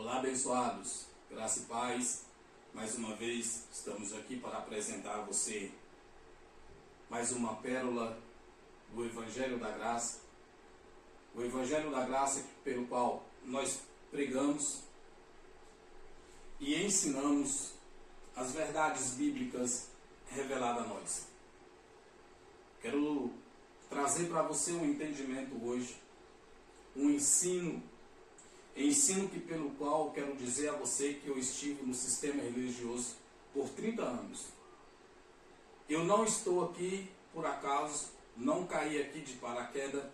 Olá, abençoados, graça e paz. Mais uma vez estamos aqui para apresentar a você mais uma pérola do Evangelho da Graça. O Evangelho da Graça pelo qual nós pregamos e ensinamos as verdades bíblicas reveladas a nós. Quero trazer para você um entendimento hoje, um ensino que pelo qual quero dizer a você que eu estive no sistema religioso por 30 anos. Eu não estou aqui por acaso, não caí aqui de paraquedas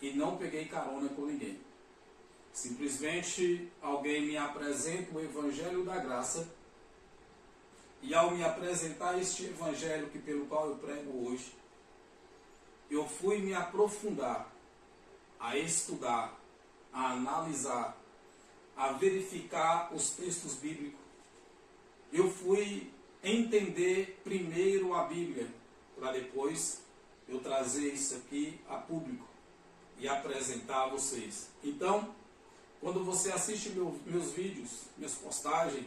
e não peguei carona com ninguém. Simplesmente alguém me apresenta o Evangelho da Graça e ao me apresentar este Evangelho que pelo qual eu prego hoje, eu fui me aprofundar, a estudar, a analisar, a verificar os textos bíblicos. Eu fui entender primeiro a Bíblia, para depois eu trazer isso aqui a público e apresentar a vocês. Então, quando você assiste meus vídeos, minhas postagens,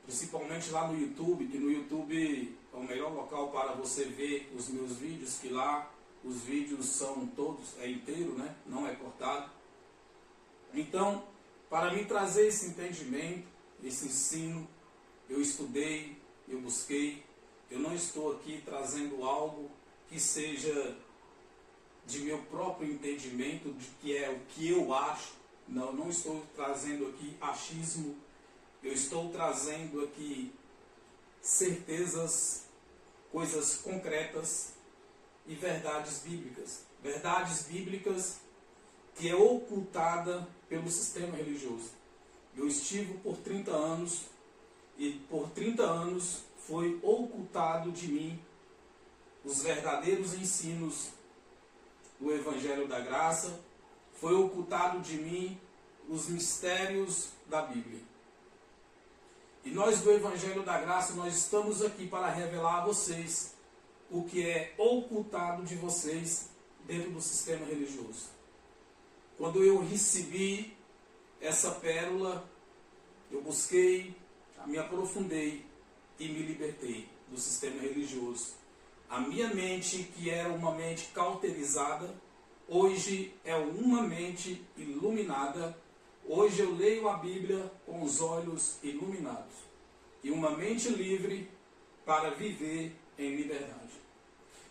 principalmente lá no YouTube, que no YouTube é o melhor local para você ver os meus vídeos, que lá os vídeos são todos, é inteiro, né? Não é cortado. Então, para mim trazer esse entendimento, esse ensino, eu estudei, eu busquei. Eu não estou aqui trazendo algo que seja de meu próprio entendimento, de que é o que eu acho. Não estou trazendo aqui achismo. Eu estou trazendo aqui certezas, coisas concretas e verdades bíblicas. Verdades bíblicas que é ocultada pelo sistema religioso. Eu estive por 30 anos e por 30 anos foi ocultado de mim os verdadeiros ensinos do Evangelho da Graça, foi ocultado de mim os mistérios da Bíblia. E nós do Evangelho da Graça, nós estamos aqui para revelar a vocês o que é ocultado de vocês dentro do sistema religioso. Quando eu recebi essa pérola, eu busquei, me aprofundei e me libertei do sistema religioso. A minha mente, que era uma mente cauterizada, hoje é uma mente iluminada. Hoje eu leio a Bíblia com os olhos iluminados. E uma mente livre para viver em liberdade.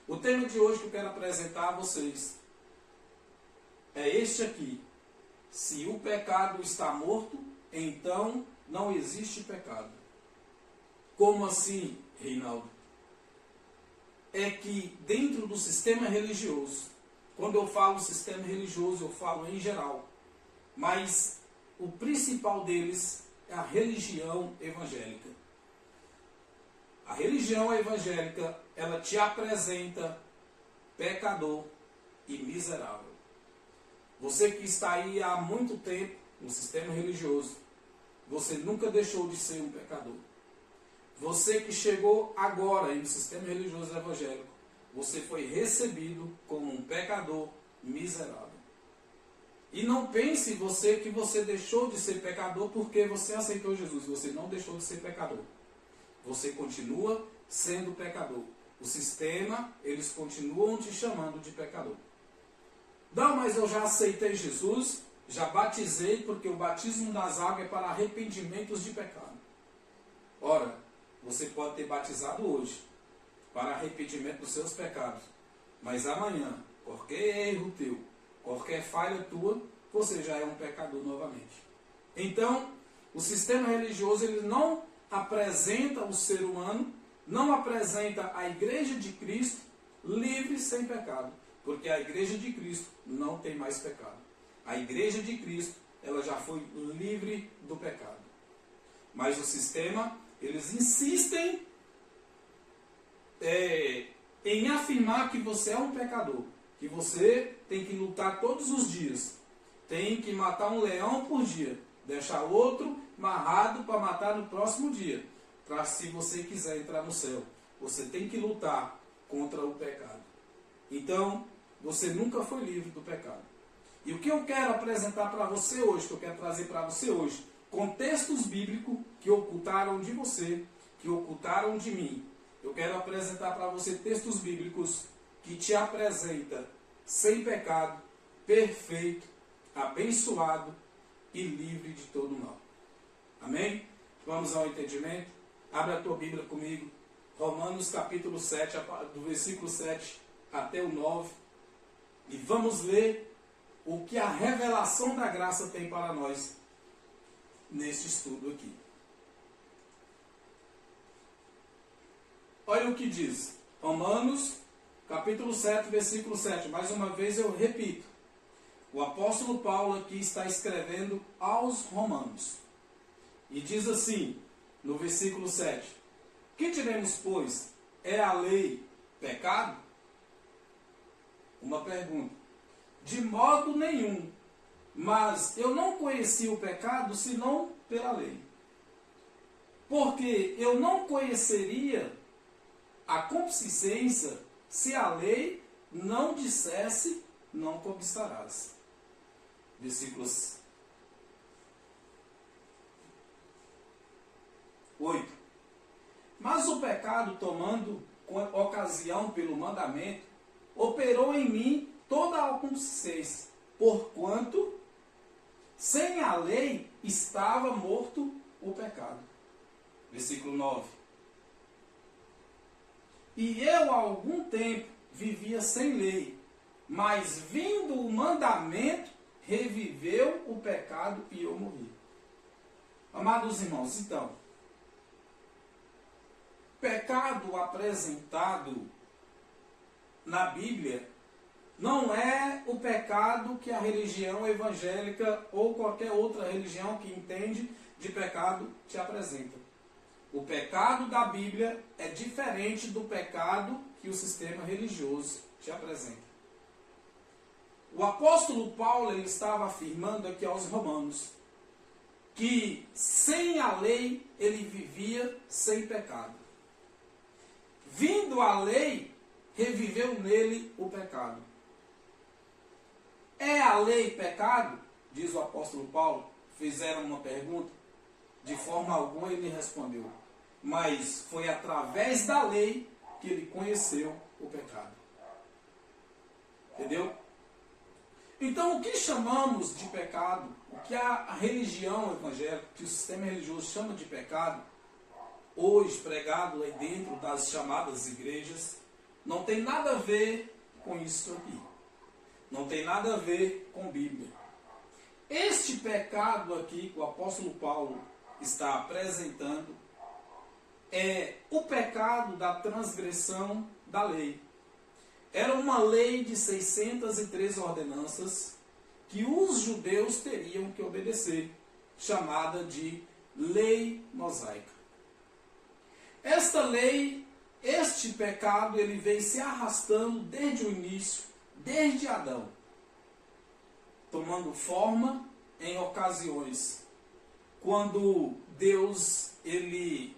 O tema de hoje que eu quero apresentar a vocês é este aqui. Se o pecado está morto, então não existe pecado. Como assim, Reinaldo? É que dentro do sistema religioso, quando eu falo sistema religioso, eu falo em geral, mas o principal deles é a religião evangélica. A religião evangélica, ela te apresenta pecador e miserável. Você que está aí há muito tempo no sistema religioso, você nunca deixou de ser um pecador. Você que chegou agora aí no sistema religioso evangélico, você foi recebido como um pecador miserável. E não pense você que você deixou de ser pecador porque você aceitou Jesus. Você não deixou de ser pecador. Você continua sendo pecador. O sistema, eles continuam te chamando de pecador. Não, mas eu já aceitei Jesus, já batizei, porque o batismo das águas é para arrependimentos de pecado. Ora, você pode ter batizado hoje para arrependimento dos seus pecados, mas amanhã, qualquer erro teu, qualquer falha tua, você já é um pecador novamente. Então, o sistema religioso ele não apresenta o ser humano, não apresenta a igreja de Cristo livre sem pecado. Porque a igreja de Cristo não tem mais pecado. A igreja de Cristo, ela já foi livre do pecado. Mas o sistema, eles insistem em afirmar que você é um pecador. Que você tem que lutar todos os dias. Tem que matar um leão por dia. Deixar outro amarrado para matar no próximo dia. Para se você quiser entrar no céu. Você tem que lutar contra o pecado. Então, você nunca foi livre do pecado. E o que eu quero apresentar para você hoje, que eu quero trazer para você hoje, com textos bíblicos que ocultaram de você, que ocultaram de mim. Eu quero apresentar para você textos bíblicos que te apresenta sem pecado, perfeito, abençoado e livre de todo mal. Amém? Vamos ao entendimento? Abre a tua Bíblia comigo. Romanos capítulo 7, do versículo 7 até o 9. E vamos ler o que a revelação da graça tem para nós neste estudo aqui. Olha o que diz. Romanos capítulo 7, versículo 7. Mais uma vez eu repito. O apóstolo Paulo aqui está escrevendo aos romanos. E diz assim, no versículo 7. Que diremos, pois? É a lei pecado? Uma pergunta. De modo nenhum. Mas eu não conheci o pecado senão pela lei. Porque eu não conheceria a concupiscência se a lei não dissesse não cobiçarás. Versículos 8. Mas o pecado, tomando ocasião pelo mandamento, operou em mim toda a concupiscência, porquanto sem a lei estava morto o pecado. Versículo 9. E eu há algum tempo vivia sem lei, mas vindo o mandamento, reviveu o pecado e eu morri. Amados irmãos, então, pecado apresentado na Bíblia não é o pecado que a religião evangélica ou qualquer outra religião que entende de pecado te apresenta. O pecado da Bíblia é diferente do pecado que o sistema religioso te apresenta. O apóstolo Paulo ele estava afirmando aqui aos romanos que sem a lei ele vivia sem pecado. Vindo a lei, reviveu nele o pecado. É a lei pecado? Diz o apóstolo Paulo. Fizeram uma pergunta. De forma alguma ele respondeu. Mas foi através da lei que ele conheceu o pecado. Entendeu? Então, o que chamamos de pecado, o que a religião evangélica, que o sistema religioso chama de pecado, hoje pregado aí dentro das chamadas igrejas, não tem nada a ver com isso aqui. Não tem nada a ver com Bíblia. Este pecado aqui que o apóstolo Paulo está apresentando é o pecado da transgressão da lei. Era uma lei de 603 ordenanças que os judeus teriam que obedecer, chamada de lei mosaica. Esta lei, este pecado, ele veio se arrastando desde o início, desde Adão, tomando forma em ocasiões, quando Deus, ele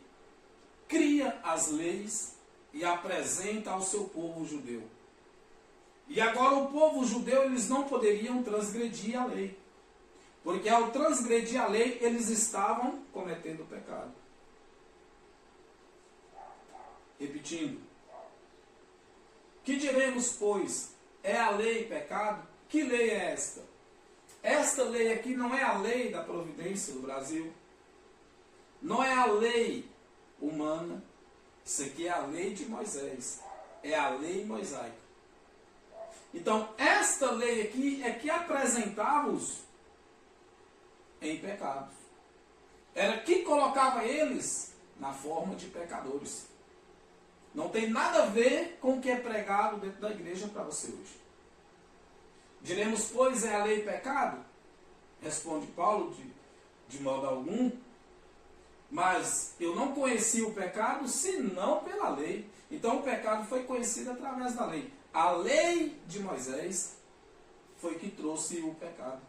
cria as leis e apresenta ao seu povo judeu. E agora o povo judeu, eles não poderiam transgredir a lei. Porque ao transgredir a lei, eles estavam cometendo pecado. Repetindo. Que diremos, pois? É a lei pecado? Que lei é esta? Esta lei aqui não é a lei da providência do Brasil. Não é a lei humana. Isso aqui é a lei de Moisés. É a lei mosaica. Então, esta lei aqui é que apresentava-os em pecados. Era que colocava eles na forma de pecadores. Não tem nada a ver com o que é pregado dentro da igreja para você hoje. Diremos, pois, é a lei pecado? Responde Paulo de modo algum. Mas eu não conheci o pecado senão pela lei. Então o pecado foi conhecido através da lei. A lei de Moisés foi que trouxe o pecado.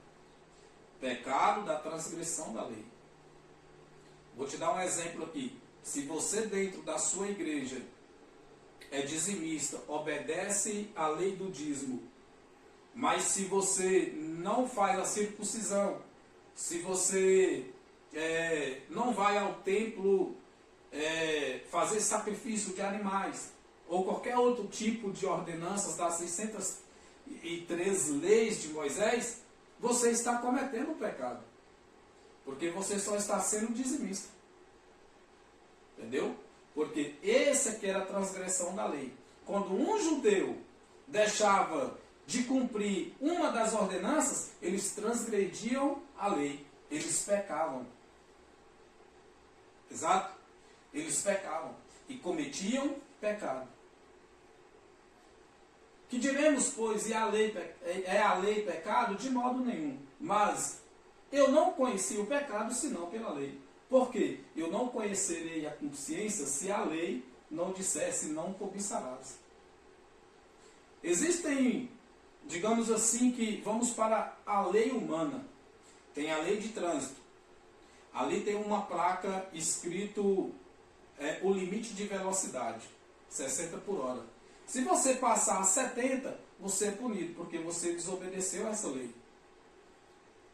Pecado da transgressão da lei. Vou te dar um exemplo aqui. Se você dentro da sua igreja é dizimista, obedece à lei do dízimo, mas se você não faz a circuncisão, se você não vai ao templo fazer sacrifício de animais, ou qualquer outro tipo de ordenanças das 603 leis de Moisés, você está cometendo um pecado. Porque você só está sendo dizimista. Entendeu? Porque essa que era a transgressão da lei. Quando um judeu deixava de cumprir uma das ordenanças, eles transgrediam a lei. Eles pecavam. Exato? Eles pecavam. E cometiam pecado. Que diremos, pois, é a lei pecado? De modo nenhum. Mas eu não conheci o pecado senão pela lei. Por quê? Eu não conhecerei a consciência se a lei não dissesse não cobiçarás. Existem, digamos assim, que vamos para a lei humana. Tem a lei de trânsito. Ali tem uma placa escrito o limite de velocidade, 60 por hora. Se você passar a 70, você é punido, porque você desobedeceu essa lei.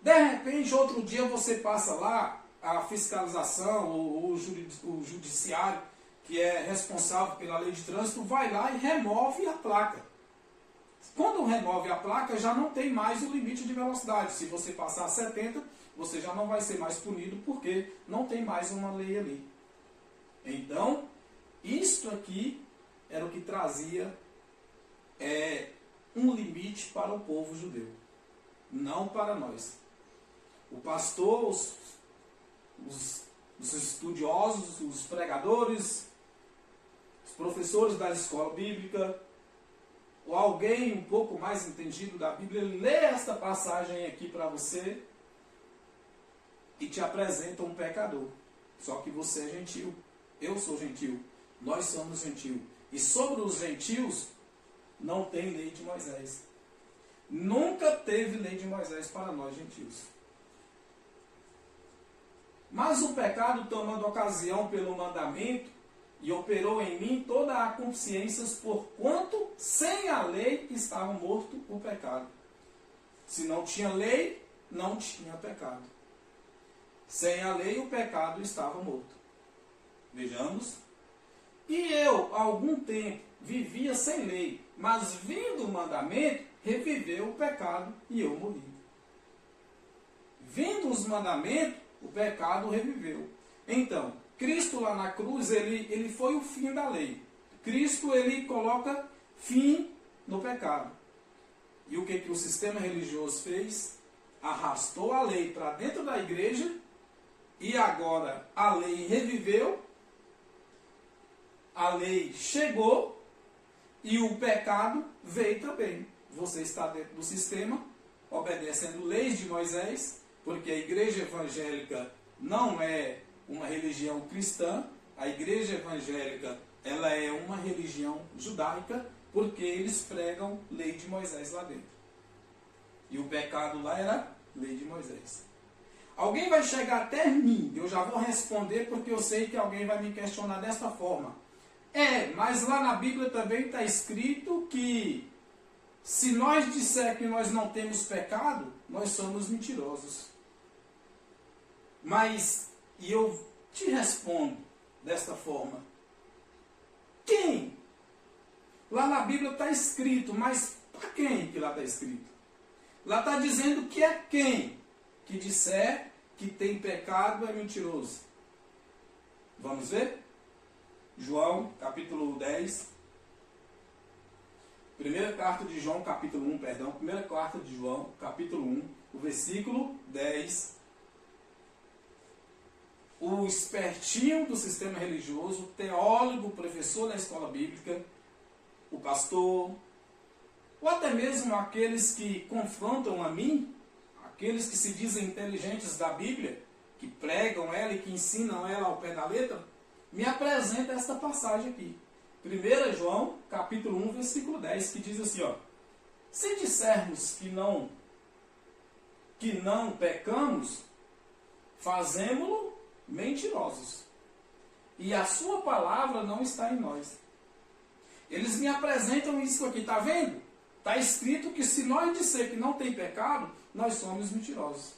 De repente, outro dia você passa lá, a fiscalização, o judiciário, que é responsável pela lei de trânsito, vai lá e remove a placa. Quando remove a placa, já não tem mais o limite de velocidade. Se você passar a 70, você já não vai ser mais punido, porque não tem mais uma lei ali. Então, isto aqui era o que trazia um limite para o povo judeu, não para nós. O pastor, os estudiosos, os pregadores, os professores da escola bíblica, ou alguém um pouco mais entendido da Bíblia, lê esta passagem aqui para você e te apresenta um pecador. Só que você é gentil, eu sou gentil, nós somos gentil. E sobre os gentios não tem lei de Moisés. Nunca teve lei de Moisés para nós gentios. Mas o pecado, tomando ocasião pelo mandamento, e operou em mim toda a consciência, porquanto sem a lei estava morto o pecado. Se não tinha lei, não tinha pecado. Sem a lei, o pecado estava morto. Vejamos. E eu, há algum tempo, vivia sem lei, mas vindo o mandamento, reviveu o pecado e eu morri. Vindo os mandamentos, o pecado reviveu. Então, Cristo lá na cruz, ele foi o fim da lei. Cristo, ele coloca fim no pecado. E o que o sistema religioso fez? Arrastou a lei para dentro da igreja, e agora a lei reviveu, a lei chegou, e o pecado veio também. Você está dentro do sistema, obedecendo leis de Moisés, porque a igreja evangélica não é uma religião cristã, a igreja evangélica ela é uma religião judaica, porque eles pregam lei de Moisés lá dentro. E o pecado lá era lei de Moisés. Alguém vai chegar até mim, eu já vou responder porque eu sei que alguém vai me questionar desta forma. Mas lá na Bíblia também está escrito que se nós disser que nós não temos pecado, nós somos mentirosos. E eu te respondo desta forma. Quem? Lá na Bíblia está escrito, mas para quem que lá está escrito? Lá está dizendo que é quem que disser que tem pecado é mentiroso. Vamos ver? João, capítulo 10. Primeira carta de João, capítulo 1, perdão. Primeira carta de João, capítulo 1, o versículo 10. O espertinho do sistema religioso, o teólogo, o professor da escola bíblica, o pastor, ou até mesmo aqueles que confrontam a mim, aqueles que se dizem inteligentes da Bíblia, que pregam ela e que ensinam ela ao pé da letra, me apresenta esta passagem aqui. 1 João, capítulo 1, versículo 10, que diz assim, ó: se dissermos que não pecamos, fazemo-lo mentirosos, e a sua palavra não está em nós. Eles me apresentam isso aqui, está vendo? Está escrito que se nós disser que não tem pecado, nós somos mentirosos.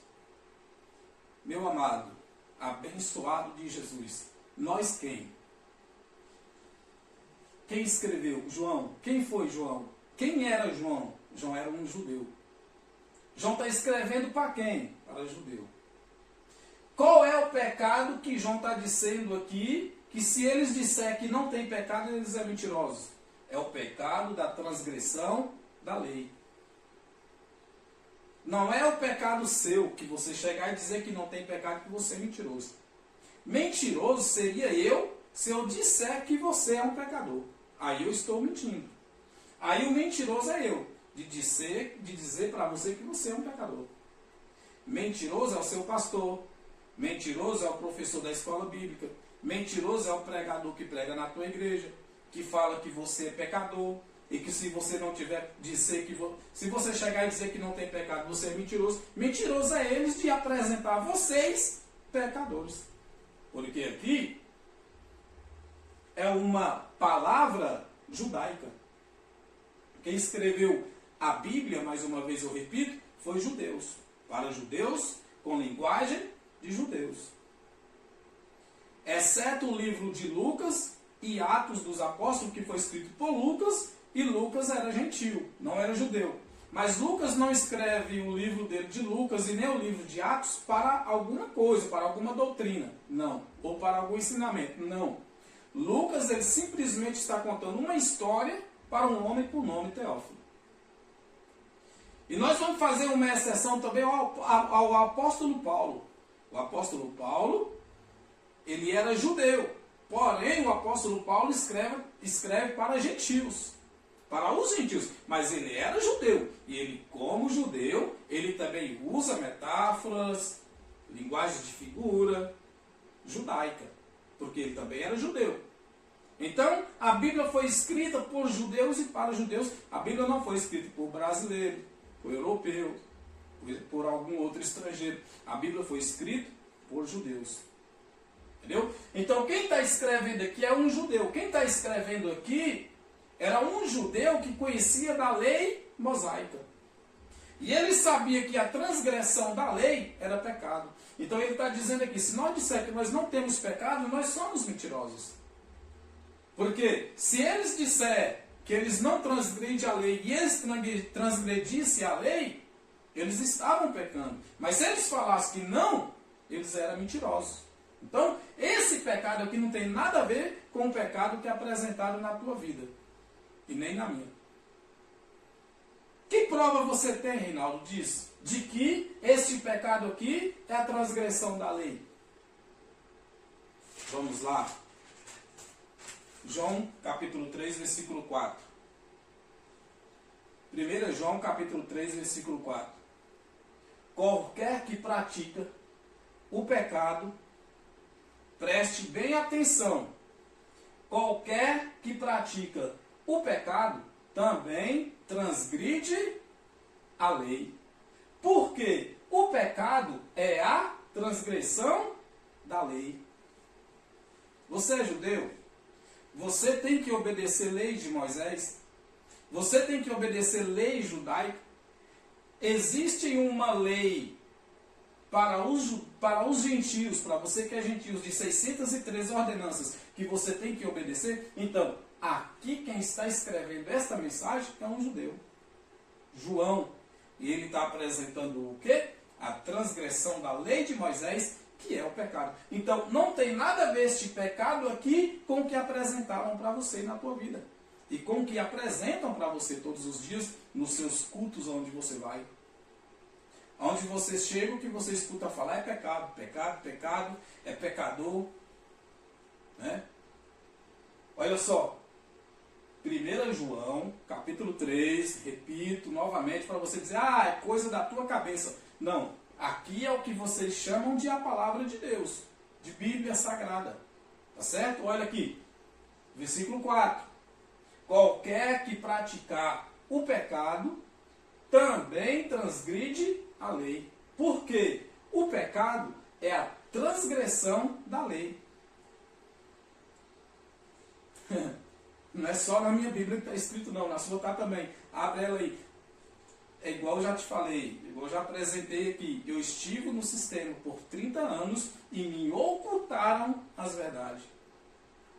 Meu amado, abençoado de Jesus. Nós quem? Quem escreveu? João. Quem foi João? Quem era João? João era um judeu. João está escrevendo para quem? Para judeu. Qual é o pecado que João está dizendo aqui? Que se eles disserem que não tem pecado, eles são mentirosos. É o pecado da transgressão da lei. Não é o pecado seu, que você chegar e dizer que não tem pecado, que você é mentiroso. Mentiroso seria eu, se eu disser que você é um pecador. Aí eu estou mentindo. Aí o mentiroso é eu, de dizer para você que você é um pecador. Mentiroso é o seu pastor. Mentiroso é o professor da escola bíblica. Mentiroso é o pregador que prega na tua igreja, que fala que você é pecador, e que se você não tiver se você chegar e dizer que não tem pecado, você é mentiroso. Mentiroso é eles de apresentar vocês pecadores. Porque aqui é uma palavra judaica. Quem escreveu a Bíblia, mais uma vez eu repito, foi judeus. Para judeus, com linguagem de judeus. Exceto o livro de Lucas e Atos dos Apóstolos, que foi escrito por Lucas, e Lucas era gentil, não era judeu. Mas Lucas não escreve o livro dele de Lucas e nem o livro de Atos para alguma coisa, para alguma doutrina, não. Ou para algum ensinamento, não. Lucas, ele simplesmente está contando uma história para um homem por nome Teófilo. E nós vamos fazer uma exceção também ao apóstolo Paulo. O apóstolo Paulo, ele era judeu. Porém, o apóstolo Paulo escreve para gentios. Para os gentios. Mas ele era judeu. E ele, como judeu, ele também usa metáforas, linguagem de figura judaica. Porque ele também era judeu. Então, a Bíblia foi escrita por judeus e para judeus. A Bíblia não foi escrita por brasileiro, por europeu, por algum outro estrangeiro. A Bíblia foi escrita por judeus. Entendeu? Então, quem está escrevendo aqui é um judeu. Quem está escrevendo aqui era um judeu que conhecia da lei mosaica. E ele sabia que a transgressão da lei era pecado. Então, ele está dizendo aqui, se nós dissermos que nós não temos pecado, nós somos mentirosos. Porque se eles disserem que eles não transgredem a lei e eles transgredissem a lei, eles estavam pecando. Mas se eles falassem que não, eles eram mentirosos. Então, esse pecado aqui não tem nada a ver com o pecado que é apresentado na tua vida. E nem na minha. Que prova você tem, Reinaldo, disso? De que este pecado aqui é a transgressão da lei? Vamos lá. João, capítulo 3, versículo 4. 1 João, capítulo 3, versículo 4. Qualquer que pratica o pecado, preste bem atenção. Qualquer que pratica o pecado também transgride a lei. Porque o pecado é a transgressão da lei. Você é judeu? Você tem que obedecer lei de Moisés? Você tem que obedecer lei judaica? Existe uma lei para os gentios, para você que é gentio, de 613 ordenanças que você tem que obedecer? Então, aqui quem está escrevendo esta mensagem é um judeu. João. E ele está apresentando o quê? A transgressão da lei de Moisés, que é o pecado. Então, não tem nada a ver este pecado aqui com o que apresentaram para você na tua vida. E com o que apresentam para você todos os dias nos seus cultos onde você vai. Onde você chega, o que você escuta falar é pecado. Pecado, pecado, é pecador. Né? Olha só. 1 João, capítulo 3, repito novamente para você dizer, é coisa da tua cabeça. Não, aqui é o que vocês chamam de a palavra de Deus, de Bíblia Sagrada. Tá certo? Olha aqui, versículo 4. Qualquer que praticar o pecado, também transgride a lei. Porque o pecado é a transgressão da lei. Não é só na minha Bíblia que está escrito, não. Na sua está também. Abre ela aí. é igual eu já te falei, igual eu já apresentei aqui, eu estive no sistema por 30 anos e me ocultaram as verdades.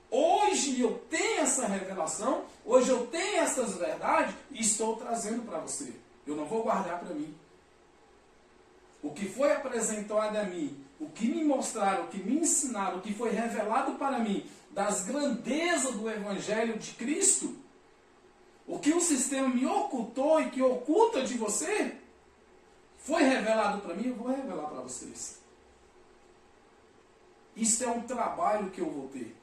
Hoje eu tenho essa revelação, hoje eu tenho essas verdades e estou trazendo para você. Eu não vou guardar para mim. O que foi apresentado a mim, o que me mostraram, o que me ensinaram, o que foi revelado para mim das grandezas do Evangelho de Cristo, o que o sistema me ocultou e que oculta de você, foi revelado para mim, eu vou revelar para vocês. Isso é um trabalho que eu vou ter.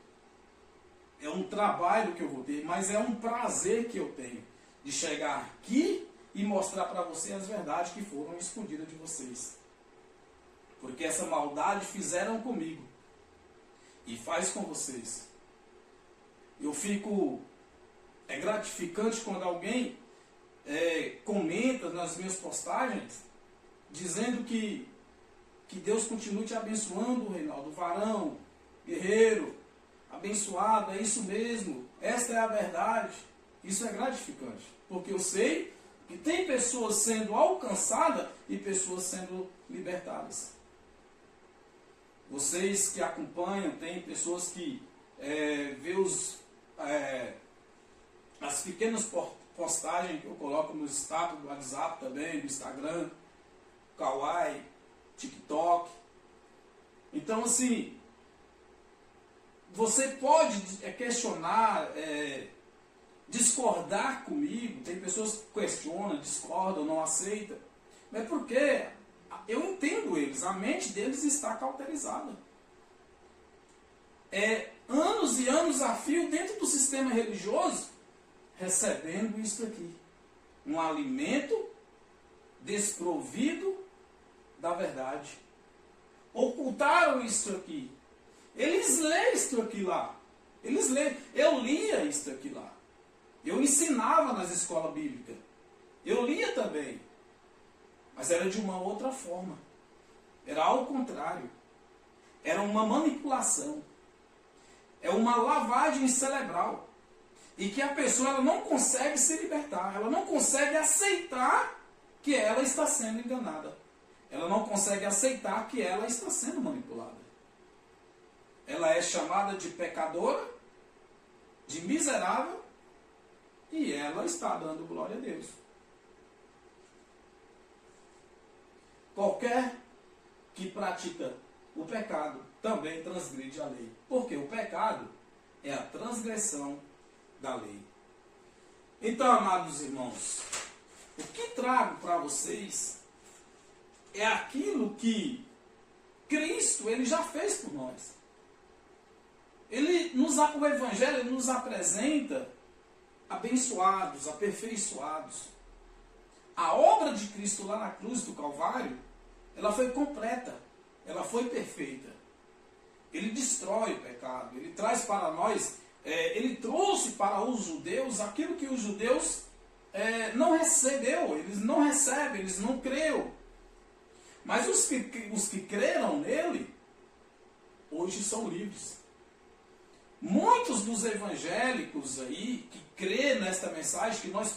É um trabalho que eu vou ter, mas é um prazer que eu tenho de chegar aqui e mostrar para você as verdades que foram escondidas de vocês. Porque essa maldade fizeram comigo e faz com vocês. Eu fico... É gratificante quando alguém comenta nas minhas postagens dizendo que Deus continue te abençoando, Reinaldo, varão, guerreiro, abençoado, é isso mesmo, esta é a verdade. Isso é gratificante, porque eu sei que tem pessoas sendo alcançadas e pessoas sendo libertadas. Vocês que acompanham, tem pessoas que vê as pequenas postagens que eu coloco no status do WhatsApp também, do Instagram, Kawaii, TikTok. Então, assim, você pode questionar, discordar comigo. Tem pessoas que questionam, discordam, não aceitam. Mas porque eu entendo eles, a mente deles está cauterizada. Anos e anos a fio dentro do sistema religioso, recebendo isso aqui. Um alimento desprovido da verdade. Ocultaram isso aqui. Eles lêem isso aqui lá. Eles lêem. Eu lia isso aqui lá. Eu ensinava nas escolas bíblicas. Eu lia também. Mas era de uma outra forma. Era ao contrário. Era uma manipulação. É uma lavagem cerebral. E que a pessoa ela não consegue se libertar. Ela não consegue aceitar que ela está sendo enganada. Ela não consegue aceitar que ela está sendo manipulada. Ela é chamada de pecadora, de miserável, e ela está dando glória a Deus. Qualquer que pratica o pecado também transgride a lei. Porque o pecado é a transgressão da lei. Então, amados irmãos, o que trago para vocês é aquilo que Cristo ele já fez por nós. O Evangelho ele nos apresenta abençoados, aperfeiçoados. A obra de Cristo lá na cruz do Calvário, ela foi completa, ela foi perfeita. Ele destrói o pecado, ele traz para nós, ele trouxe para os judeus aquilo que os judeus não recebeu, eles não recebem, eles não creram. Mas os que creram nele, hoje são livres. Muitos dos evangélicos aí, que crê nesta mensagem que nós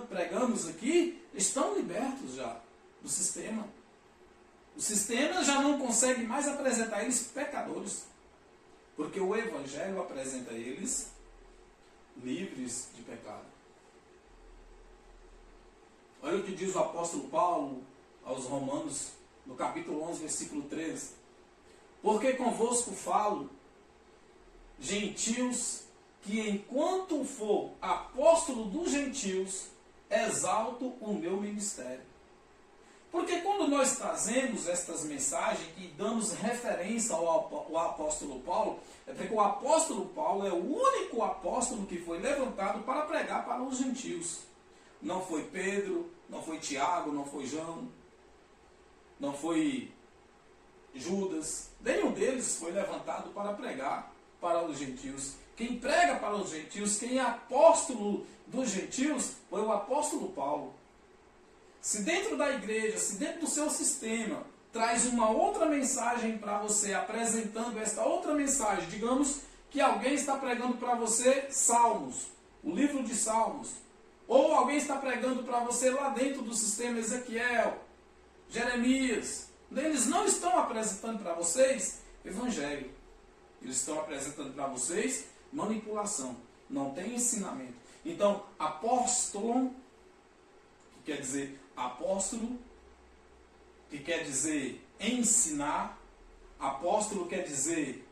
pregamos aqui, estão libertos já do sistema. O sistema já não consegue mais apresentar eles pecadores, porque o Evangelho apresenta eles livres de pecado. Olha o que diz o apóstolo Paulo aos Romanos, no capítulo 11, versículo 13. Porque convosco falo, gentios, que enquanto for apóstolo dos gentios, exalto o meu ministério. Porque quando nós trazemos estas mensagens e damos referência ao apóstolo Paulo, é porque o apóstolo Paulo é o único apóstolo que foi levantado para pregar para os gentios. Não foi Pedro, não foi Tiago, não foi João, não foi Judas. Nenhum deles foi levantado para pregar para os gentios. Quem prega para os gentios, quem é apóstolo dos gentios, foi o apóstolo Paulo. Se dentro da igreja, se dentro do seu sistema, traz uma outra mensagem para você, apresentando esta outra mensagem, digamos que alguém está pregando para você Salmos, o livro de Salmos, Ou alguém está pregando para você lá dentro do sistema Ezequiel, Jeremias. Eles não estão apresentando para vocês evangelho. Eles estão apresentando para vocês manipulação. Não tem ensinamento. Então, apóstolo, que quer dizer apóstolo, que quer dizer ensinar. Apóstolo quer dizer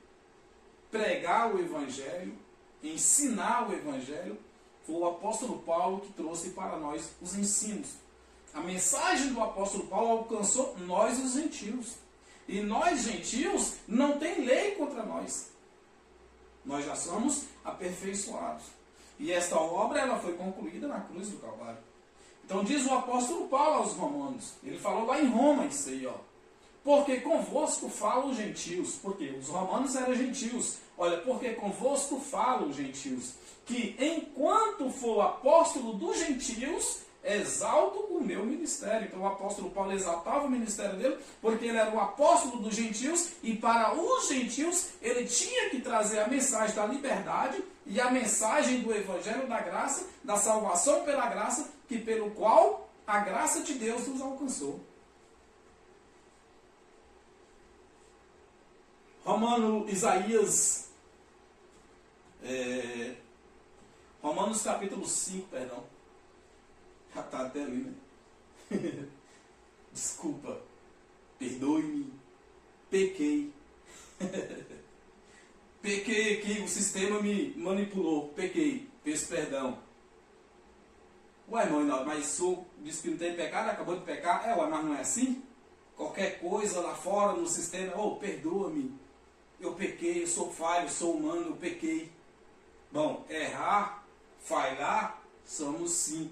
pregar o evangelho, ensinar o evangelho. Foi o apóstolo Paulo que trouxe para nós os ensinos. A mensagem do apóstolo Paulo alcançou nós, os gentios. E nós, gentios, não tem lei contra nós. Nós já somos aperfeiçoados. E esta obra ela foi concluída na cruz do Calvário. Então diz o apóstolo Paulo aos romanos. Ele falou lá em Roma isso aí, ó. Porque convosco falo os gentios. Porque os romanos eram gentios. Olha, porque convosco falo os gentios. Que enquanto for apóstolo dos gentios, exalto o meu ministério. Então o apóstolo Paulo exaltava o ministério dele, porque ele era o apóstolo dos gentios, e para os gentios ele tinha que trazer a mensagem da liberdade e a mensagem do evangelho da graça, da salvação pela graça, que pelo qual a graça de Deus nos alcançou. Romanos capítulo 5, perdão. Já está até ali, né? Desculpa. Perdoe-me. Pequei. Pequei aqui, o sistema me manipulou. Pequei. Peço perdão. Ué, irmão, mas o disse que não tem pecado, acabou de pecar. Ué, mas não é assim? Qualquer coisa lá fora no sistema, perdoa-me. Eu pequei, eu sou falho, sou humano, eu pequei. Bom, errar, falhar, somos sim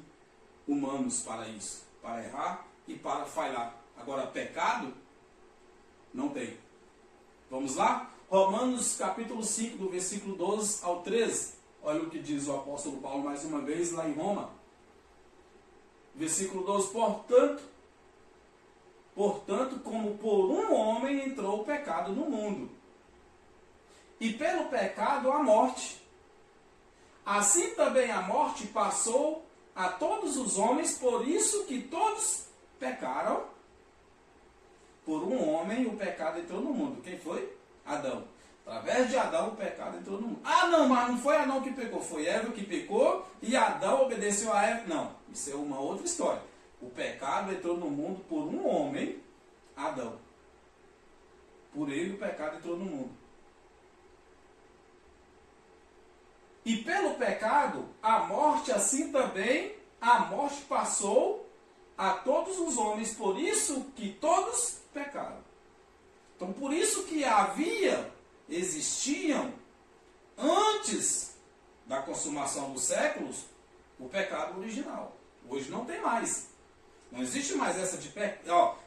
humanos para isso. Para errar e para falhar. Agora, pecado, não tem. Vamos lá? Romanos capítulo 5, do versículo 12 ao 13. Olha o que diz o apóstolo Paulo mais uma vez lá em Roma. Versículo 12. Portanto, como por um homem entrou o pecado no mundo, e pelo pecado a morte, assim também a morte passou a todos os homens, por isso que todos pecaram. Por um homem o pecado entrou no mundo. Quem foi? Adão. Através de Adão o pecado entrou no mundo. Ah, não, mas não foi Adão que pecou, foi Eva que pecou e Adão obedeceu a Eva. Não, isso é uma outra história. O pecado entrou no mundo por um homem, Adão. Por ele o pecado entrou no mundo. E pelo pecado, a morte, assim também, a morte passou a todos os homens, por isso que todos pecaram. Então, por isso que existiam, antes da consumação dos séculos, o pecado original. Hoje não tem mais. Não existe mais essa de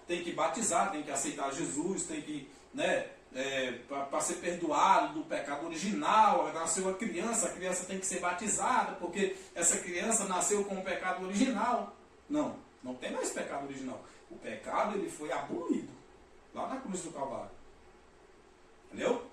tem que batizar, tem que aceitar Jesus, tem que, para ser perdoado do pecado original. Nasceu uma criança, a criança tem que ser batizada, porque essa criança nasceu com o pecado original. Não tem mais pecado original. O pecado ele foi abolido lá na cruz do Calvário. Entendeu?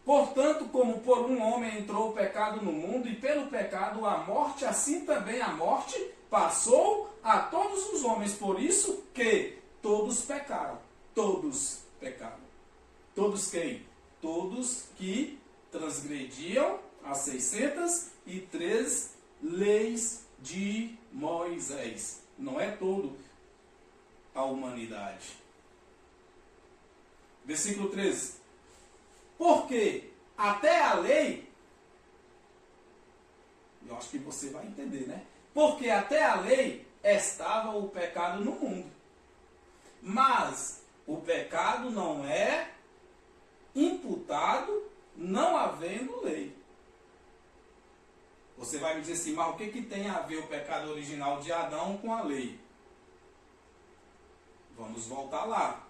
Portanto, como por um homem entrou o pecado no mundo, e pelo pecado a morte, assim também a morte passou a todos os homens. Por isso que todos pecaram. Todos pecaram. Todos quem? Todos que transgrediam as 603 leis de Moisés. Não é todo a humanidade. Versículo 13. Porque até a lei, eu acho que você vai entender, né? Porque até a lei estava o pecado no mundo. Mas o pecado não é imputado não havendo lei. Você vai me dizer assim, mas o que tem a ver o pecado original de Adão com a lei? Vamos voltar lá.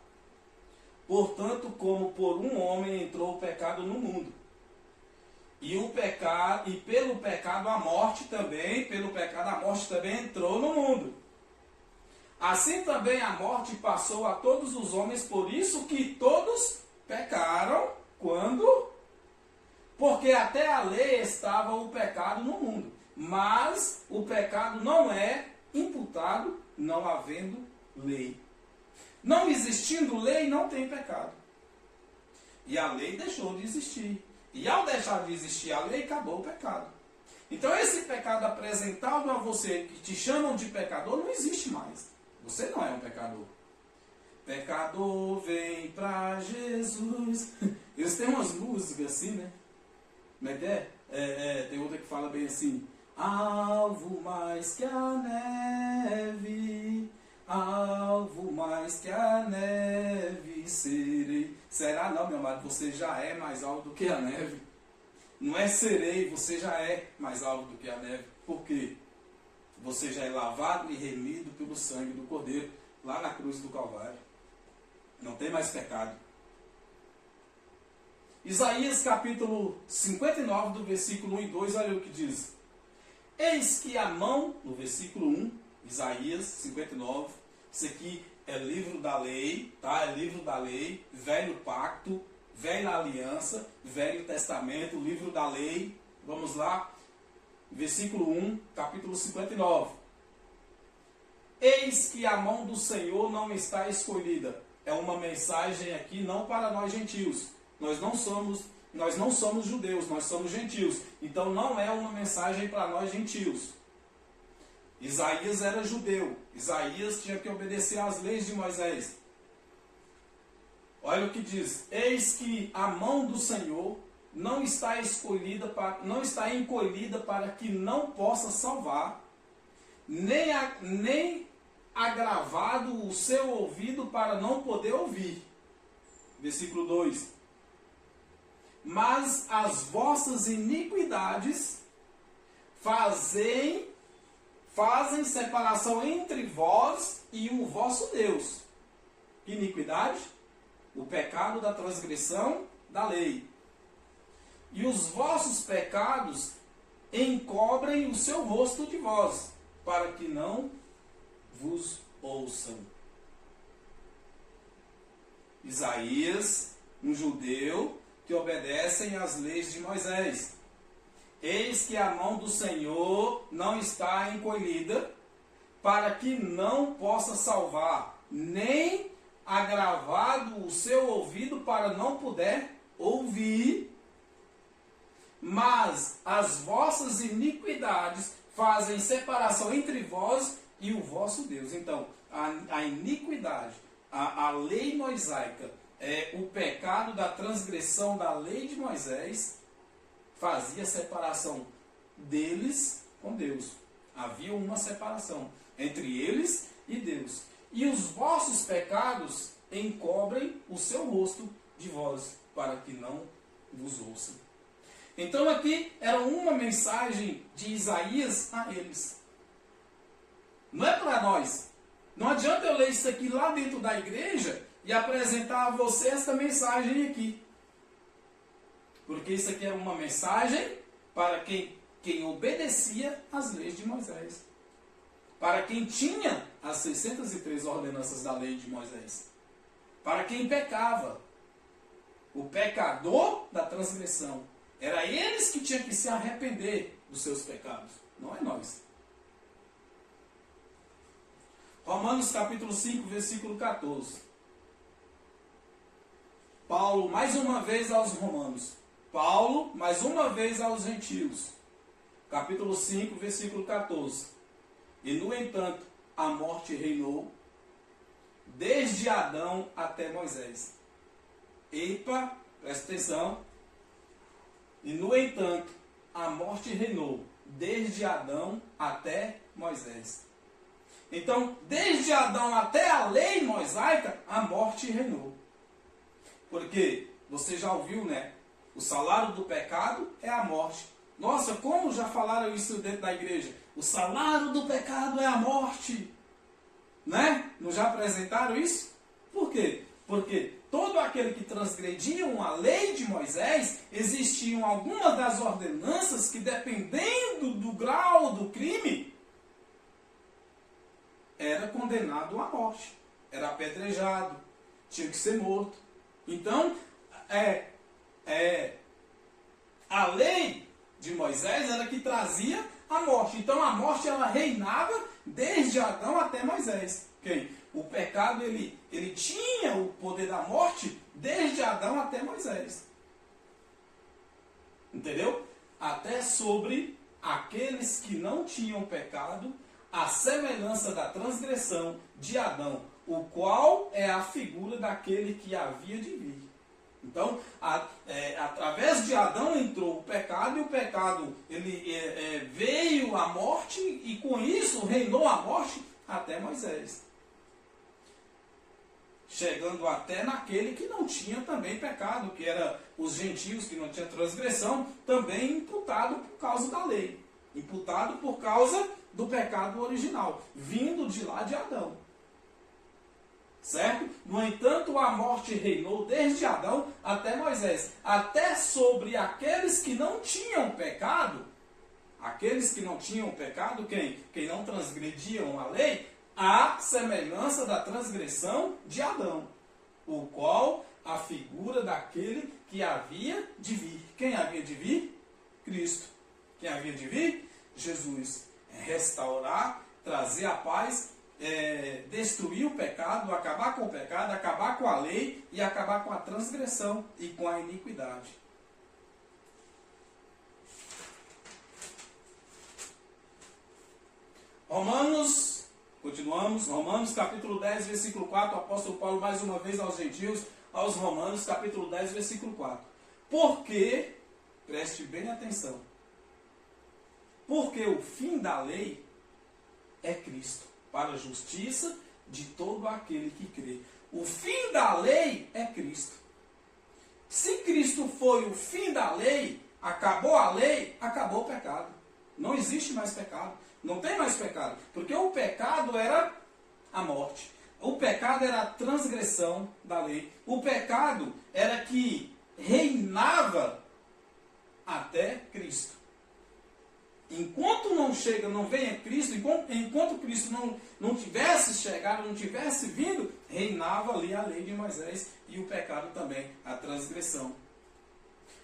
Portanto, como por um homem entrou o pecado no mundo, e pelo pecado a morte também, entrou no mundo. Assim também a morte passou a todos os homens, por isso que todos pecaram, quando? Porque até a lei estava o pecado no mundo. Mas o pecado não é imputado não havendo lei. Não existindo lei, não tem pecado. E a lei deixou de existir. E ao deixar de existir a lei, acabou o pecado. Então esse pecado apresentado a você, que te chamam de pecador, não existe mais. Você não é um pecador. Pecador, vem pra Jesus. Eles têm umas músicas assim, né? Como é que é? Tem outra que fala bem assim: alvo mais que a neve, alvo mais que a neve serei. Será não, meu amado? Você já é mais alto do que a neve. Não é serei, você já é mais alto do que a neve. Por quê? Você já é lavado e remido pelo sangue do Cordeiro, lá na cruz do Calvário. Não tem mais pecado. Isaías capítulo 59, do versículo 1 e 2, olha o que diz. Eis que a mão, no versículo 1, Isaías 59, isso aqui é livro da lei, tá? É livro da lei, velho pacto, velha aliança, velho testamento, livro da lei. Vamos lá, versículo 1, capítulo 59. Eis que a mão do Senhor não está escolhida. É uma mensagem aqui não para nós gentios. Nós não somos judeus, nós somos gentios. Então não é uma mensagem para nós gentios. Isaías era judeu. Isaías tinha que obedecer às leis de Moisés. Olha o que diz. Eis que a mão do Senhor não está encolhida para que não possa salvar, nem agravado o seu ouvido para não poder ouvir. Versículo 2. Mas as vossas iniquidades fazem separação entre vós e o vosso Deus. Iniquidade? O pecado da transgressão da lei. E os vossos pecados encobrem o seu rosto de vós, para que não vos ouçam. Isaías, um judeu que obedecem às leis de Moisés. Eis que a mão do Senhor não está encolhida, para que não possa salvar, nem agravado o seu ouvido para não poder ouvir. Mas as vossas iniquidades fazem separação entre vós e o vosso Deus. Então, a iniquidade, a lei mosaica, o pecado da transgressão da lei de Moisés fazia separação deles com Deus. Havia uma separação entre eles e Deus. E os vossos pecados encobrem o seu rosto de vós, para que não vos ouçam. Então aqui era uma mensagem de Isaías a eles. Não é para nós. Não adianta eu ler isso aqui lá dentro da igreja e apresentar a você esta mensagem aqui. Porque isso aqui era uma mensagem para quem obedecia às leis de Moisés. Para quem tinha as 603 ordenanças da lei de Moisés. Para quem pecava. O pecador da transgressão. Era eles que tinham que se arrepender dos seus pecados. Não é nós. Romanos capítulo 5, versículo 14. Paulo, mais uma vez aos romanos. Paulo, mais uma vez aos gentios. Capítulo 5, versículo 14. E, no entanto, a morte reinou desde Adão até Moisés. Epa, presta atenção. E, no entanto, a morte reinou desde Adão até Moisés. Então, desde Adão até a lei mosaica, a morte reinou. Porque você já ouviu, né? O salário do pecado é a morte. Nossa, como já falaram isso dentro da igreja? O salário do pecado é a morte. Né? Não já apresentaram isso? Por quê? Porque todo aquele que transgredia a lei de Moisés, existiam algumas das ordenanças que, dependendo do grau do crime, era condenado à morte. Era apedrejado. Tinha que ser morto. Então, a lei de Moisés era que trazia a morte. morte. Então a morte ela reinava desde Adão até Moisés. Okay? O pecado ele tinha o poder da morte desde Adão até Moisés. Entendeu? Até sobre aqueles que não tinham pecado, a semelhança da transgressão de Adão, o qual é a figura daquele que havia de vir. Então, através de Adão entrou o pecado, e o pecado veio à morte, e com isso reinou a morte até Moisés. Chegando até naquele que não tinha também pecado, que era os gentios, que não tinha transgressão, também imputado por causa da lei. Imputado por causa do pecado original, vindo de lá de Adão. Certo? No entanto, a morte reinou desde Adão até Moisés. Até sobre aqueles que não tinham pecado. Aqueles que não tinham pecado, quem não transgrediam a lei, a semelhança da transgressão de Adão, o qual a figura daquele que havia de vir. Quem havia de vir? Cristo. Quem havia de vir? Jesus. Restaurar, trazer a paz, destruir o pecado, acabar com o pecado, acabar com a lei e acabar com a transgressão e com a iniquidade. Continuamos, Romanos capítulo 10, versículo 4, o apóstolo Paulo mais uma vez aos gentios, aos Romanos capítulo 10, versículo 4. Porque, preste bem atenção, porque o fim da lei é Cristo, para a justiça de todo aquele que crê. O fim da lei é Cristo. Se Cristo foi o fim da lei, acabou a lei, acabou o pecado. Não existe mais pecado. Não tem mais pecado. Porque o pecado era a morte. O pecado era a transgressão da lei. O pecado era que reinava até Cristo. Enquanto não venha Cristo, enquanto Cristo não tivesse chegado, não tivesse vindo, reinava ali a lei de Moisés e o pecado também, a transgressão.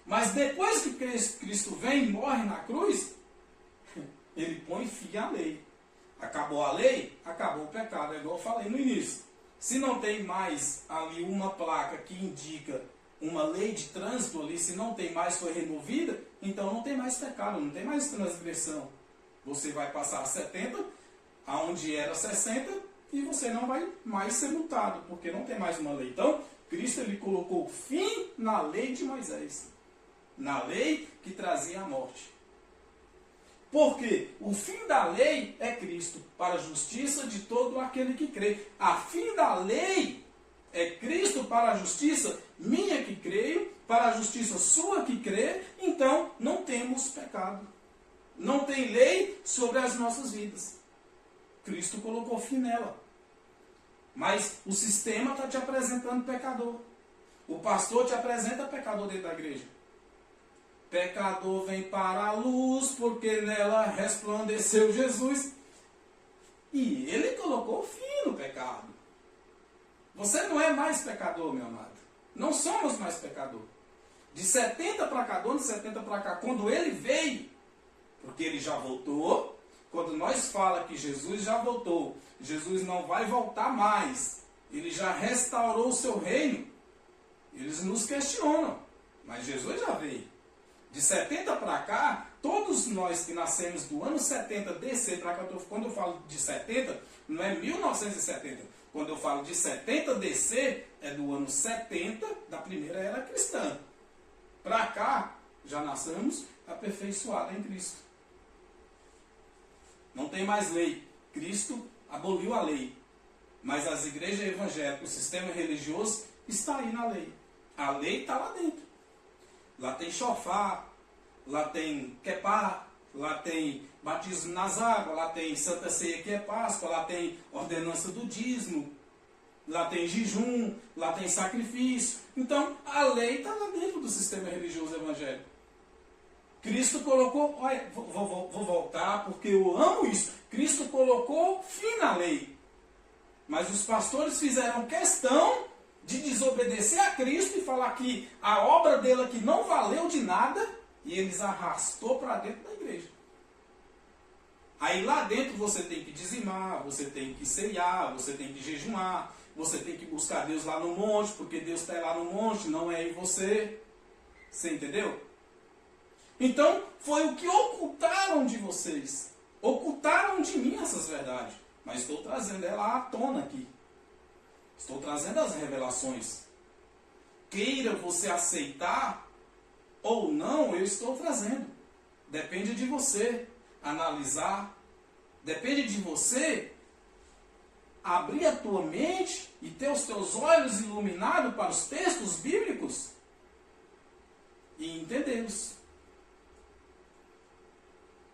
Mas depois que Cristo vem e morre na cruz, ele põe fim à lei. Acabou a lei, acabou o pecado, é igual eu falei no início. Se não tem mais ali uma placa que indica uma lei de trânsito ali, se não tem mais, foi removida, então não tem mais pecado, não tem mais transgressão. Você vai passar a 70, aonde era 60, e você não vai mais ser multado, porque não tem mais uma lei. Então, Cristo ele colocou fim na lei de Moisés, na lei que trazia a morte. Porque o fim da lei é Cristo, para a justiça de todo aquele que crê. A fim da lei é Cristo para a justiça minha que creio, para a justiça sua que crê, então não temos pecado. Não tem lei sobre as nossas vidas. Cristo colocou fim nela. Mas o sistema está te apresentando pecador. O pastor te apresenta pecador dentro da igreja. Pecador vem para a luz, porque nela resplandeceu Jesus. E ele colocou fim no pecado. Você não é mais pecador, meu amado. Não somos mais pecador. De 70 para cá, do ano 70 para cá, quando ele veio, porque ele já voltou, quando nós falamos que Jesus já voltou, Jesus não vai voltar mais. Ele já restaurou o seu reino. Eles nos questionam, mas Jesus já veio. De 70 para cá, todos nós que nascemos do ano 70 DC para cá, quando eu falo de 70, não é 1970. Quando eu falo de 70 DC, é do ano 70 da primeira era cristã. Para cá, já nascemos aperfeiçoados em Cristo. Não tem mais lei. Cristo aboliu a lei. Mas as igrejas evangélicas, o sistema religioso, está aí na lei. A lei está lá dentro. Lá tem chofar, lá tem quepá, lá tem batismo nas águas, lá tem Santa Ceia que é Páscoa, lá tem ordenança do dízimo, lá tem jejum, lá tem sacrifício. Então, a lei está lá dentro do sistema religioso evangélico. Cristo colocou, olha, vou voltar porque eu amo isso. Cristo colocou fim na lei. Mas os pastores fizeram questão de desobedecer a Cristo e falar que a obra dele aqui não valeu de nada, e eles arrastou para dentro da igreja. Aí lá dentro você tem que dizimar, você tem que ceiar, você tem que jejuar, você tem que buscar Deus lá no monte, porque Deus está lá no monte, não é em você. Você entendeu? Então, foi o que ocultaram de vocês. Ocultaram de mim essas verdades. Mas estou trazendo ela à tona aqui. Estou trazendo as revelações. Queira você aceitar ou não, eu estou trazendo. Depende de você analisar. Depende de você abrir a tua mente e ter os teus olhos iluminados para os textos bíblicos e entendê-los.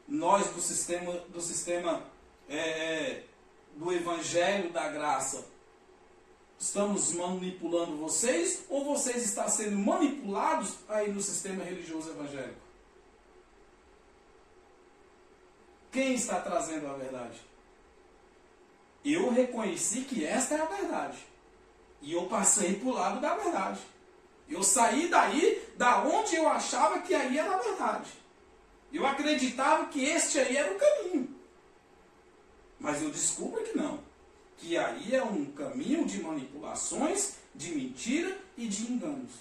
Nós do sistema do Evangelho da Graça, estamos manipulando vocês ou vocês estão sendo manipulados aí no sistema religioso evangélico? Quem está trazendo a verdade? Eu reconheci que esta é a verdade. E eu passei para o lado da verdade. Eu saí daí, da onde eu achava que aí era a verdade. Eu acreditava que este aí era o caminho. Mas eu descubro que não. Que aí é um caminho de manipulações, de mentira e de enganos.